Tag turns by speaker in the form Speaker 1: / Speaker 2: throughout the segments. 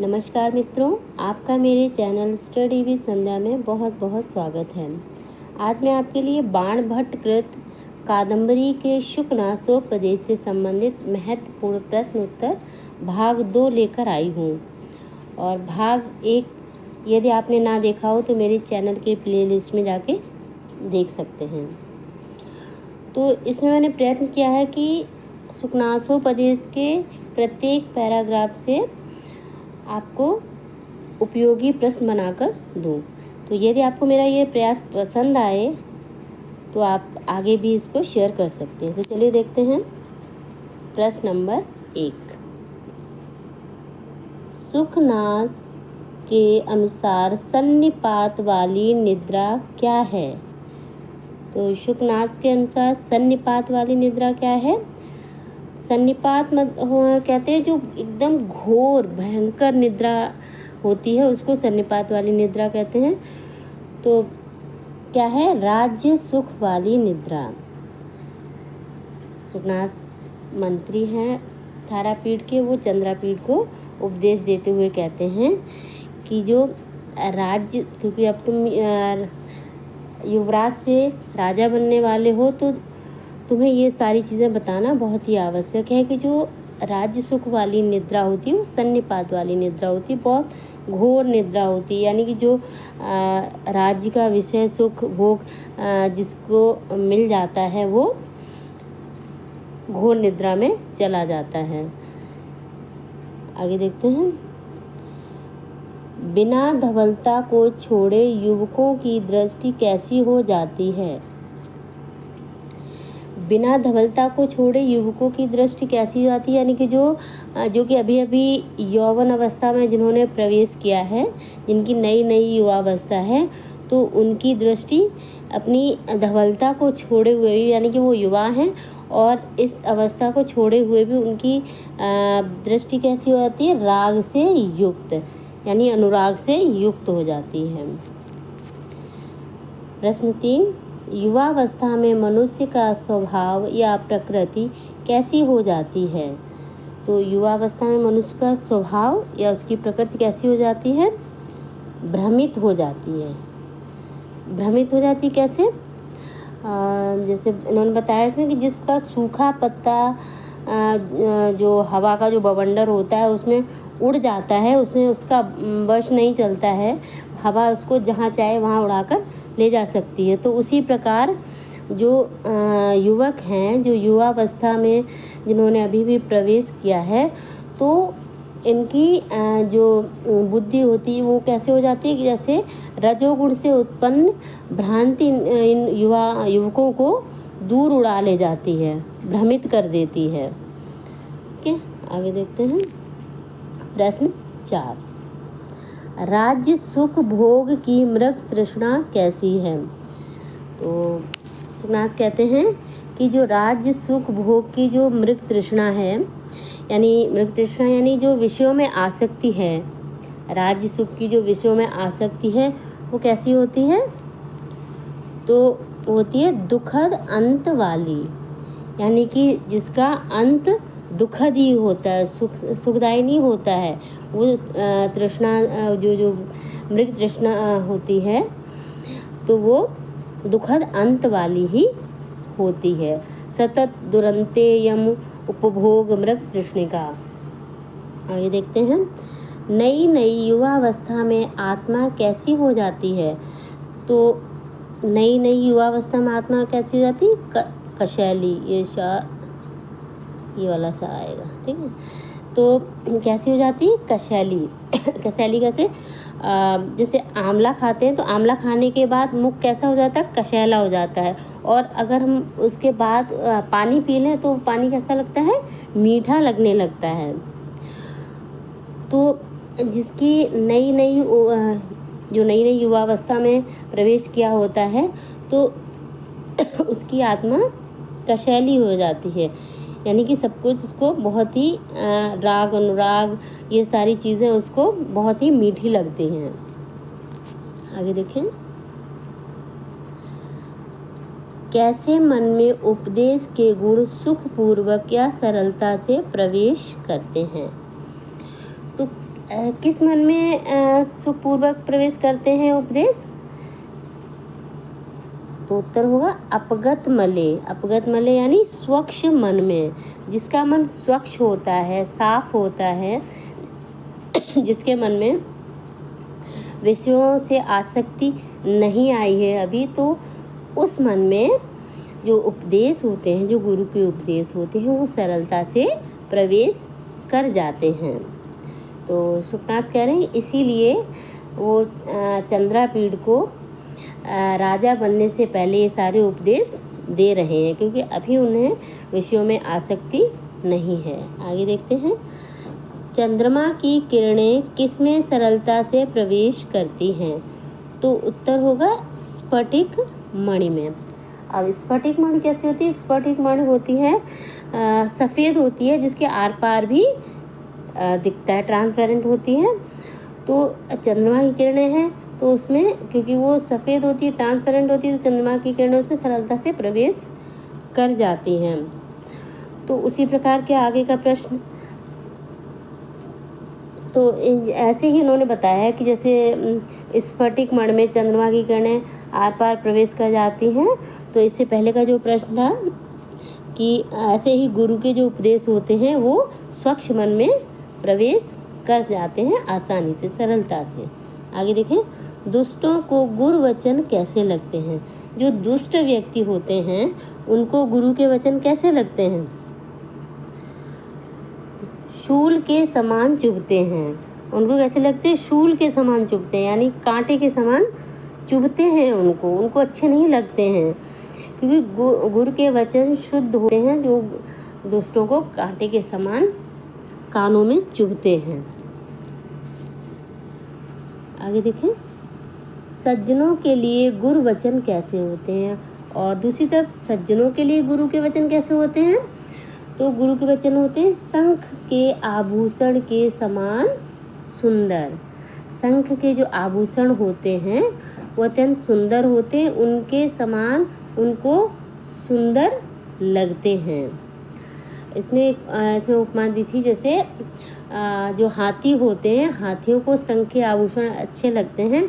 Speaker 1: नमस्कार मित्रों, आपका मेरे चैनल स्टडी विद संध्या में बहुत बहुत स्वागत है। आज मैं आपके लिए बाण भट्ट कृत कादंबरी के शुकनासोपदेश से संबंधित महत्वपूर्ण प्रश्न उत्तर भाग 2 लेकर आई हूँ। और भाग 1 यदि आपने ना देखा हो तो मेरे चैनल के प्लेलिस्ट में जाके देख सकते हैं। तो इसमें मैंने प्रयत्न किया है कि शुकनासोपदेश के प्रत्येक पैराग्राफ से आपको उपयोगी प्रश्न बनाकर दूँ। तो यदि आपको मेरा ये प्रयास पसंद आए तो आप आगे भी इसको शेयर कर सकते हैं। तो चलिए देखते हैं प्रश्न नंबर 1। सुखनास के अनुसार सन्निपात वाली निद्रा क्या है? तो सुखनास के अनुसार सन्निपात वाली निद्रा क्या है? सन्निपात कहते हैं जो एकदम घोर भयंकर निद्रा होती है उसको सन्निपात वाली निद्रा कहते हैं। तो क्या है? राज्य सुख वाली निद्रा। सुखनास मंत्री हैं तारापीठ के, वो चंद्रापीठ को उपदेश देते हुए कहते हैं कि जो राज्य, क्योंकि अब तुम युवराज से राजा बनने वाले हो तो तुम्हें ये सारी चीज़ें बताना बहुत ही आवश्यक है कि जो राज्य सुख वाली निद्रा होती है वो सन्निपात वाली निद्रा होती है, बहुत घोर निद्रा होती है। यानी कि जो राज्य का विषय सुख भोग जिसको मिल जाता है वो घोर निद्रा में चला जाता है। आगे देखते हैं। बिना धवलता को छोड़े युवकों की दृष्टि कैसी हो जाती है? बिना धवलता को छोड़े युवकों की दृष्टि कैसी हो जाती है? यानी कि जो कि अभी अभी यौवन अवस्था में जिन्होंने प्रवेश किया है, जिनकी नई नई युवावस्था है, तो उनकी दृष्टि अपनी धवलता को छोड़े हुए भी, यानी कि वो युवा हैं और इस अवस्था को छोड़े हुए भी उनकी दृष्टि कैसी हो जाती है? राग से युक्त, यानी अनुराग से युक्त हो जाती है। प्रश्न 3। युवावस्था में मनुष्य का स्वभाव या प्रकृति कैसी हो जाती है? तो युवावस्था में मनुष्य का स्वभाव या उसकी प्रकृति कैसी हो जाती है? भ्रमित हो जाती है। भ्रमित हो जाती कैसे? जैसे इन्होंने बताया इसमें कि जिसका सूखा पत्ता जो हवा का जो बवंडर होता है उसमें उड़ जाता है, उसमें उसका वश नहीं चलता है, हवा उसको जहाँ चाहे वहाँ उड़ाकर ले जा सकती है। तो उसी प्रकार जो युवक हैं, जो युवावस्था में जिन्होंने अभी भी प्रवेश किया है, तो इनकी जो बुद्धि होती है वो कैसे हो जाती है कि जैसे रजोगुण से उत्पन्न भ्रांति इन युवकों को दूर उड़ा ले जाती है, भ्रमित कर देती है। ठीक है, आगे देखते हैं। प्रश्न 4। राज्य सुख भोग की मृग तृष्णा कैसी है? तो सुखनास कहते हैं कि जो राज्य सुख भोग की जो मृग तृष्णा है, यानी मृग तृष्णा यानी जो विषयों में आसक्ति है, राज्य सुख की जो विषयों में आसक्ति है वो कैसी होती है? तो होती है दुखद अंत वाली, यानी कि जिसका अंत दुखद ही होता है, सुखदायी नहीं होता है। वो तृष्णा जो मृग तृष्णा होती है तो वो दुखद अंत वाली ही होती है। सतत दुरंते यम उपभोग मृग तृष्णिका। आगे देखते हैं। नई नई युवावस्था में आत्मा कैसी हो जाती है? तो नई नई युवावस्था में आत्मा कैसी हो जाती है? कशैली, ये वाला सा आएगा, ठीक है। तो कैसी हो जाती है? कशैली। कशैली कैसे? जैसे आंवला खाते हैं तो आंवला खाने के बाद मुख कैसा हो जाता है? कशैला हो जाता है। और अगर हम उसके बाद पानी पी लें तो पानी कैसा लगता है? मीठा लगने लगता है। तो जिसकी नई नई युवावस्था में प्रवेश किया होता है तो उसकी आत्मा कशैली हो जाती है, यानी कि सब कुछ उसको बहुत ही राग अनुराग ये सारी चीज़ें उसको बहुत ही मीठी लगती हैं। आगे देखें। कैसे मन में उपदेश के गुण सुखपूर्वक या सरलता से प्रवेश करते हैं? तो किस मन में सुखपूर्वक प्रवेश करते हैं उपदेश? तो उत्तर होगा अपगत मले। अपगत मले यानी स्वच्छ मन में, जिसका मन स्वच्छ होता है, साफ होता है, जिसके मन में विषयों से आसक्ति नहीं आई है अभी, तो उस मन में जो उपदेश होते हैं, जो गुरु के उपदेश होते हैं, वो सरलता से प्रवेश कर जाते हैं। तो सुखनाथ कह रहे हैं इसीलिए वो चंद्रापीड़ को राजा बनने से पहले ये सारे उपदेश दे रहे हैं, क्योंकि अभी उन्हें विषयों में आसक्ति नहीं है। आगे देखते हैं, चंद्रमा की किरणें किसमें सरलता से प्रवेश करती हैं? तो उत्तर होगा स्फटिक मणि में। अब स्फटिक मणि कैसे होती है? स्फटिक मणि होती है सफ़ेद होती है, जिसके आर पार भी दिखता है, ट्रांसपेरेंट होती है। तो चंद्रमा की किरणें हैं तो उसमें, क्योंकि वो सफ़ेद होती है, ट्रांसपेरेंट होती है, तो चंद्रमा की किरणें उसमें सरलता से प्रवेश कर जाती हैं। तो उसी प्रकार के आगे का प्रश्न, तो ऐसे ही उन्होंने बताया है कि जैसे स्फटिक मणि में चंद्रमा की किरणें आर पार प्रवेश कर जाती हैं। तो इससे पहले का जो प्रश्न था कि ऐसे ही गुरु के जो उपदेश होते हैं वो स्वच्छ मन में प्रवेश कर जाते हैं आसानी से, सरलता से। आगे देखें, दुष्टों को गुरु वचन कैसे लगते हैं? जो दुष्ट व्यक्ति होते हैं उनको गुरु के वचन कैसे लगते हैं? शूल के समान चुभते हैं। उनको कैसे लगते हैं? शूल के समान चुभते हैं, यानी कांटे के समान चुभते हैं उनको अच्छे नहीं लगते हैं, क्योंकि गुरु के वचन शुद्ध होते हैं, जो दुष्टों को कांटे के समान कानों में चुभते हैं। आगे देखें, सज्जनों के लिए गुरु वचन कैसे होते हैं? और दूसरी तरफ सज्जनों के लिए गुरु के वचन कैसे होते हैं? तो गुरु के वचन होते हैं शंख के आभूषण के समान सुंदर। शंख के जो आभूषण होते हैं वो अत्यंत सुंदर होते हैं, उनके समान उनको सुंदर लगते हैं। इसमें उपमा दी थी, जैसे जो हाथी होते हैं, हाथियों को शंख के आभूषण अच्छे लगते हैं,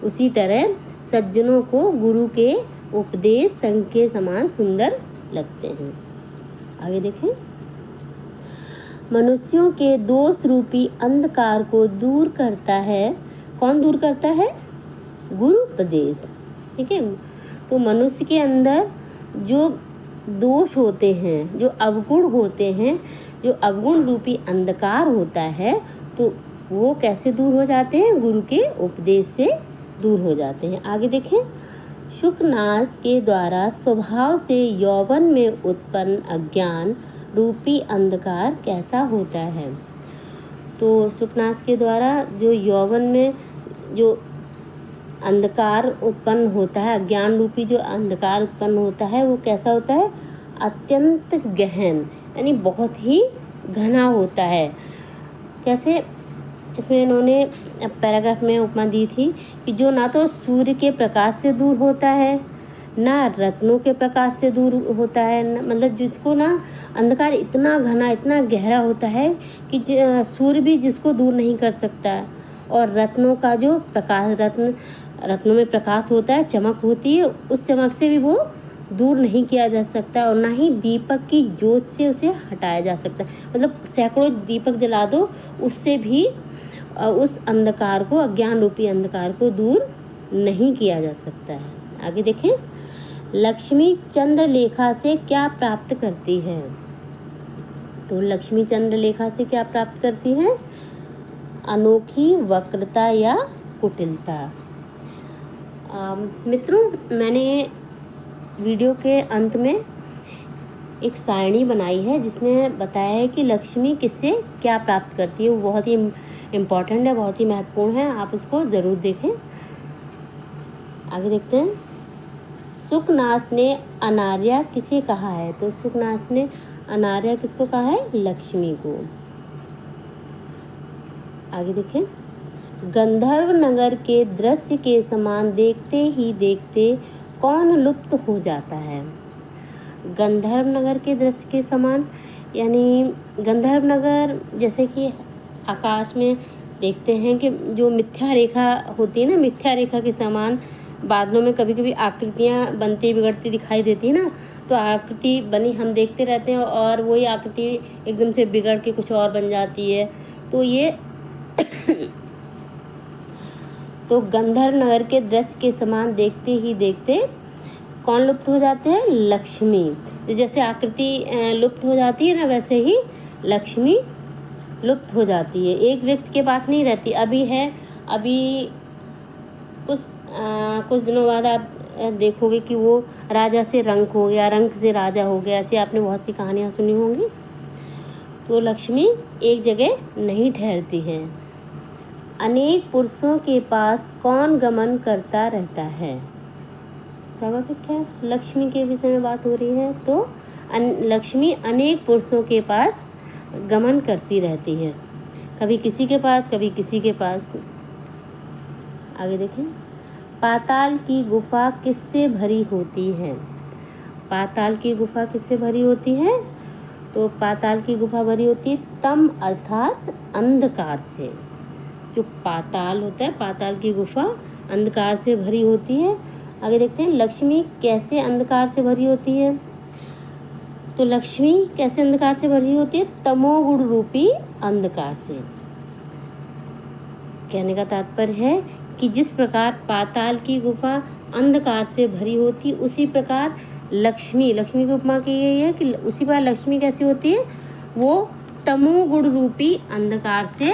Speaker 1: उसी तरह सज्जनों को गुरु के उपदेश शंख के समान सुंदर लगते हैं। आगे देखें, मनुष्यों के दोष रूपी अंधकार को दूर करता है। कौन दूर करता है? गुरु उपदेश। ठीक है, तो मनुष्य के अंदर जो दोष होते हैं, जो अवगुण होते हैं, जो अवगुण रूपी अंधकार होता है, तो वो कैसे दूर हो जाते हैं? गुरु के उपदेश से दूर हो जाते हैं। आगे देखें, शुकनाश के द्वारा स्वभाव से यौवन में उत्पन्न अज्ञान रूपी अंधकार कैसा होता है? तो शुकनाश के द्वारा जो यौवन में जो अंधकार उत्पन्न होता है, अज्ञान रूपी जो अंधकार उत्पन्न होता है, वो कैसा होता है? अत्यंत गहन, यानी बहुत ही घना होता है। कैसे? इसमें इन्होंने पैराग्राफ में उपमा दी थी कि जो ना तो सूर्य के प्रकाश से दूर होता है, ना रत्नों के प्रकाश से दूर होता है, मतलब जिसको ना अंधकार इतना घना, इतना गहरा होता है कि सूर्य भी जिसको दूर नहीं कर सकता, और रत्नों का जो प्रकाश, रत्नों में प्रकाश होता है, चमक होती है, उस चमक से भी वो दूर नहीं किया जा सकता, और ना ही दीपक की ज्योत से उसे हटाया जा सकता है। मतलब सैकड़ों दीपक जला दो, उससे भी उस अंधकार को, अज्ञान रूपी अंधकार को दूर नहीं किया जा सकता है। आगे देखें, लक्ष्मी चंद्रलेखा से क्या प्राप्त करती है? तो लक्ष्मी चंद्रलेखा से क्या प्राप्त करती है? अनोखी वक्रता या कुटिलता। मित्रों, मैंने वीडियो के अंत में एक सारणी बनाई है जिसमें बताया है कि लक्ष्मी किससे क्या प्राप्त करती है। वो बहुत ही इम्पॉर्टेंट है, बहुत ही महत्वपूर्ण है, आप उसको ज़रूर देखें। आगे देखते हैं, शुकनाश ने अनार्या किसे कहा है? तो शुकनाश ने अनार्या किसको कहा है? लक्ष्मी को। आगे देखें, गंधर्व नगर के दृश्य के समान देखते ही देखते कौन लुप्त हो जाता है? गंधर्व नगर के दृश्य के समान, यानी गंधर्व नगर जैसे कि आकाश में देखते हैं कि जो मिथ्या रेखा होती है ना, मिथ्या रेखा के समान बादलों में कभी कभी आकृतियाँ बनती बिगड़ती दिखाई देती है ना, तो आकृति बनी हम देखते रहते हैं और वही आकृति एकदम से बिगड़ के कुछ और बन जाती है। तो ये तो गंधर्व नगर के दृश्य के समान देखते ही देखते कौन लुप्त हो जाते हैं? लक्ष्मी। जैसे आकृति लुप्त हो जाती है ना, वैसे ही लक्ष्मी लुप्त हो जाती है, एक व्यक्ति के पास नहीं रहती। अभी है, अभी कुछ दिनों बाद आप देखोगे कि वो राजा से रंक हो गया, रंक से राजा हो गया, ऐसे आपने बहुत सी कहानियाँ सुनी होंगी। तो लक्ष्मी एक जगह नहीं ठहरती है। अनेक पुरुषों के पास कौन गमन करता रहता है? स्वाभाविक है, लक्ष्मी के विषय में बात हो रही है। तो लक्ष्मी अनेक पुरुषों के पास गमन करती रहती है, कभी किसी के पास, कभी किसी के पास। आगे देखें, पाताल की गुफा किससे भरी होती है? पाताल की गुफा किससे भरी होती है? तो पाताल की गुफा भरी होती है तम अर्थात अंधकार से। जो पाताल होता है, पाताल की गुफा अंधकार से भरी होती है। आगे देखते हैं, लक्ष्मी कैसे अंधकार से भरी होती है? तो लक्ष्मी कैसे अंधकार से भरी होती है? तमोगुण रूपी अंधकार से। कहने का तात्पर्य है कि जिस प्रकार पाताल की गुफा अंधकार से भरी होती, उसी प्रकार लक्ष्मी की उपमा की गई है कि उसी प्रकार लक्ष्मी कैसी होती है? वो तमोगुण रूपी अंधकार से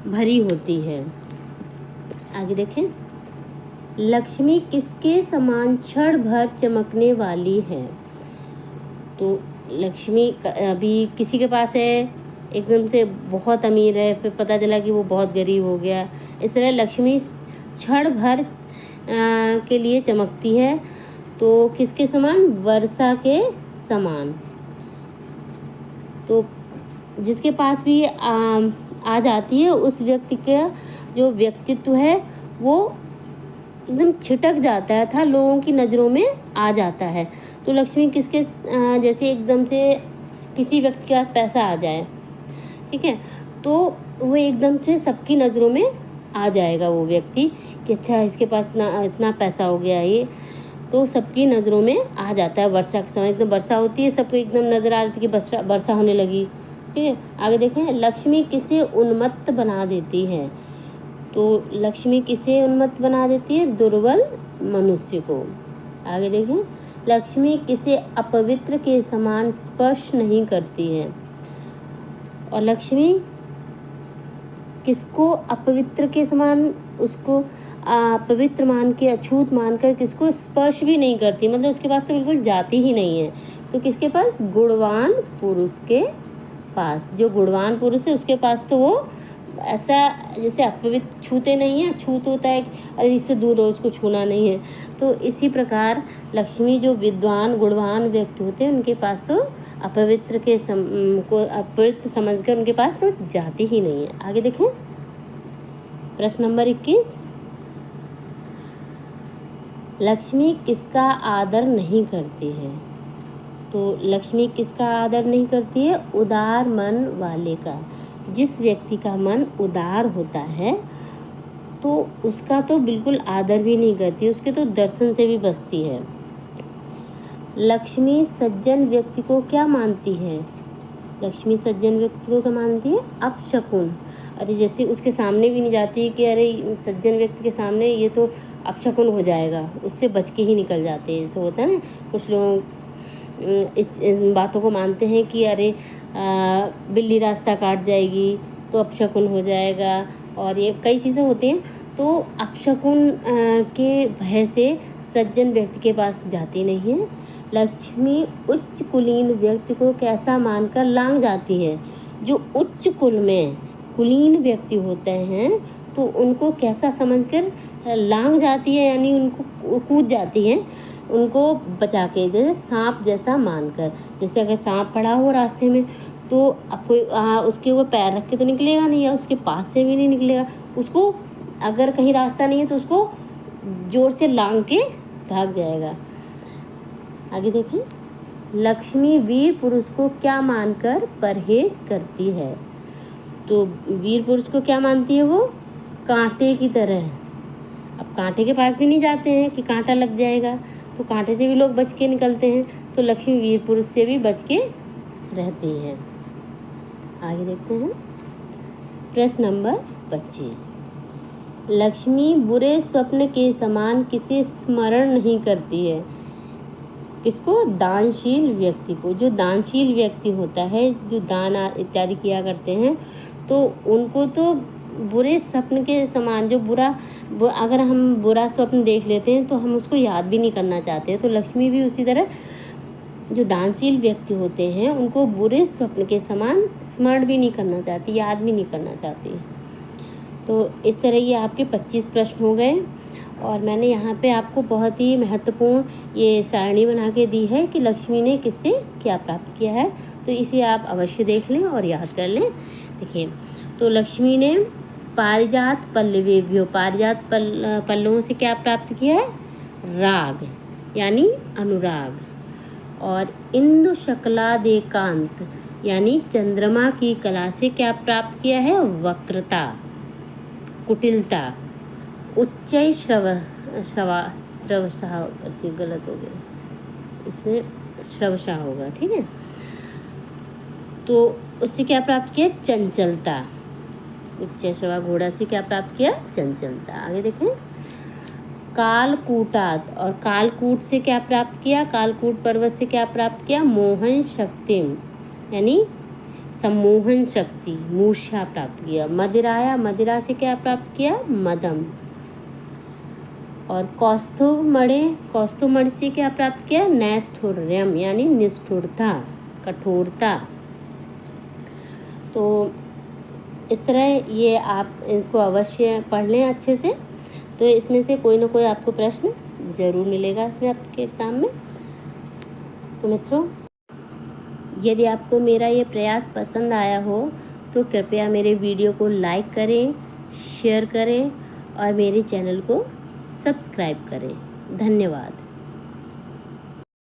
Speaker 1: भरी होती है। आगे देखें, लक्ष्मी किसके समान क्षण भर चमकने वाली है? तो लक्ष्मी अभी किसी के पास है, एकदम से बहुत अमीर है, फिर पता चला कि वो बहुत गरीब हो गया। इस तरह लक्ष्मी क्षण भर के लिए चमकती है। तो किसके समान? वर्षा के समान। तो जिसके पास भी आ जाती है, उस व्यक्ति का जो व्यक्तित्व है वो एकदम छिटक जाता है था, लोगों की नज़रों में आ जाता है। तो लक्ष्मी किसके जैसे एकदम से किसी व्यक्ति के पास पैसा आ जाए, ठीक है, तो वो एकदम से सबकी नज़रों में आ जाएगा वो व्यक्ति कि अच्छा इसके पास इतना पैसा हो गया ये, तो सबकी नज़रों में आ जाता है। वर्षा के समय एकदम वर्षा होती है, सबको एकदम नज़र आ जाती है कि वर्षा होने लगी, ठीक है। आगे देखें, लक्ष्मी किसे उन्मत्त बना देती है? तो लक्ष्मी किसे उन्मत्त बना देती है? दुर्बल मनुष्य को। आगे देखें, लक्ष्मी किसे अपवित्र के समान स्पर्श नहीं करती है? और लक्ष्मी किसको अपवित्र के समान, उसको पवित्र मान के, अछूत मानकर किसको स्पर्श भी नहीं करती, मतलब उसके पास तो बिल्कुल जाती ही नहीं है। तो किसके पास? गुणवान पुरुष के पास। जो गुणवान पुरुष है उसके पास तो वो ऐसा जैसे अपवित्र छूते नहीं है, छूत होता है अरे इससे दूर रोज को छूना नहीं है। तो इसी प्रकार लक्ष्मी जो विद्वान गुणवान व्यक्ति होते हैं उनके पास तो अपवित्र के को अपवित्र समझकर उनके पास तो जाती ही नहीं है। आगे देखें, प्रश्न नंबर 21, लक्ष्मी किसका आदर नहीं करती है? तो लक्ष्मी किसका आदर नहीं करती है? उदार मन वाले का। जिस व्यक्ति का मन उदार होता है तो उसका तो बिल्कुल आदर भी नहीं करती, उसके तो दर्शन से भी बचती है। लक्ष्मी सज्जन व्यक्ति को क्या मानती है? लक्ष्मी सज्जन व्यक्ति को क्या मानती है? अपशकुन। अरे जैसे उसके सामने भी नहीं जाती कि अरे सज्जन व्यक्ति के सामने ये तो अपशकुन हो जाएगा, उससे बच के ही निकल जाते हैं। ऐसा होता है ना, कुछ लोग इस बातों को मानते हैं कि अरे बिल्ली रास्ता काट जाएगी तो अपशकुन हो जाएगा, और ये कई चीज़ें होती हैं। तो अपशकुन के भय से सज्जन व्यक्ति के पास जाती नहीं है। लक्ष्मी उच्च कुलीन व्यक्ति को कैसा मानकर लांग जाती है? जो उच्च कुल में कुलीन व्यक्ति होते हैं तो उनको कैसा समझकर लांग जाती है, यानी उनको कूद जाती है उनको बचा के, जैसे सांप जैसा मानकर। जैसे अगर सांप पड़ा हो रास्ते में तो अब कोई उसके ऊपर पैर रख के तो निकलेगा नहीं, या उसके पास से भी नहीं निकलेगा। उसको अगर कहीं रास्ता नहीं है तो उसको जोर से लांग के भाग जाएगा। आगे देखें, लक्ष्मी वीर पुरुष को क्या मानकर परहेज करती है? तो वीर पुरुष को क्या मानती है वो? कांटे की तरह। अब कांटे के पास भी नहीं जाते हैं कि कांटा लग जाएगा, तो कांटे से भी लोग बच के निकलते हैं, तो लक्ष्मी वीर पुरुष से भी बच के रहती हैं। आगे देखते हैं प्रश्न नंबर 25। लक्ष्मी बुरे स्वप्न के समान किसे स्मरण नहीं करती है? किसको? दानशील व्यक्ति को। जो दानशील व्यक्ति होता है, जो दान इत्यादि किया करते हैं, तो उनको तो बुरे स्वप्न के समान, जो अगर हम बुरा स्वप्न देख लेते हैं तो हम उसको याद भी नहीं करना चाहते। तो लक्ष्मी भी उसी तरह जो दानशील व्यक्ति होते हैं उनको बुरे स्वप्न के समान स्मरण भी नहीं करना चाहती, याद भी नहीं करना चाहती। तो इस तरह ये आपके 25 प्रश्न हो गए और मैंने यहाँ पे आपको बहुत ही महत्वपूर्ण ये सारणी बना के दी है कि लक्ष्मी ने किससे क्या प्राप्त किया है। तो इसे आप अवश्य देख लें और याद कर लें। देखिए, तो लक्ष्मी ने पारिजात पल्लवेभ्यो, पारिजात पल्लवों से क्या प्राप्त किया है? राग यानी अनुराग। और इंदु शकलादेकांत यानी चंद्रमा की कला से क्या प्राप्त किया है? वक्रता, कुटिलता। उच्चै श्रवसा, गलत हो गया, इसमें श्रवसा होगा, ठीक है। तो उससे क्या प्राप्त किया? चंचलता। उच्च श्रवा घोड़ा से क्या प्राप्त किया? चंचलता। आगे देखें, कालकूटात, और कालकूट से क्या प्राप्त किया? कालकूट पर्वत से क्या प्राप्त किया? मोहन शक्तिम यानी सम्मोहन शक्ति, मूर्छा प्राप्त किया। मदिराया, मदिरा से क्या प्राप्त किया? मदम। और कौस्तुभमणि से क्या प्राप्त किया? नैष्ठुर्यम यानी निष्ठुरता, कठोरता। तो इस तरह ये आप इसको अवश्य पढ़ लें अच्छे से। तो इसमें से कोई ना कोई आपको प्रश्न जरूर मिलेगा इसमें आपके एग्जाम में। तो मित्रों, यदि आपको मेरा ये प्रयास पसंद आया हो तो कृपया मेरे वीडियो को लाइक करें, शेयर करें और मेरे चैनल को सब्सक्राइब करें। धन्यवाद।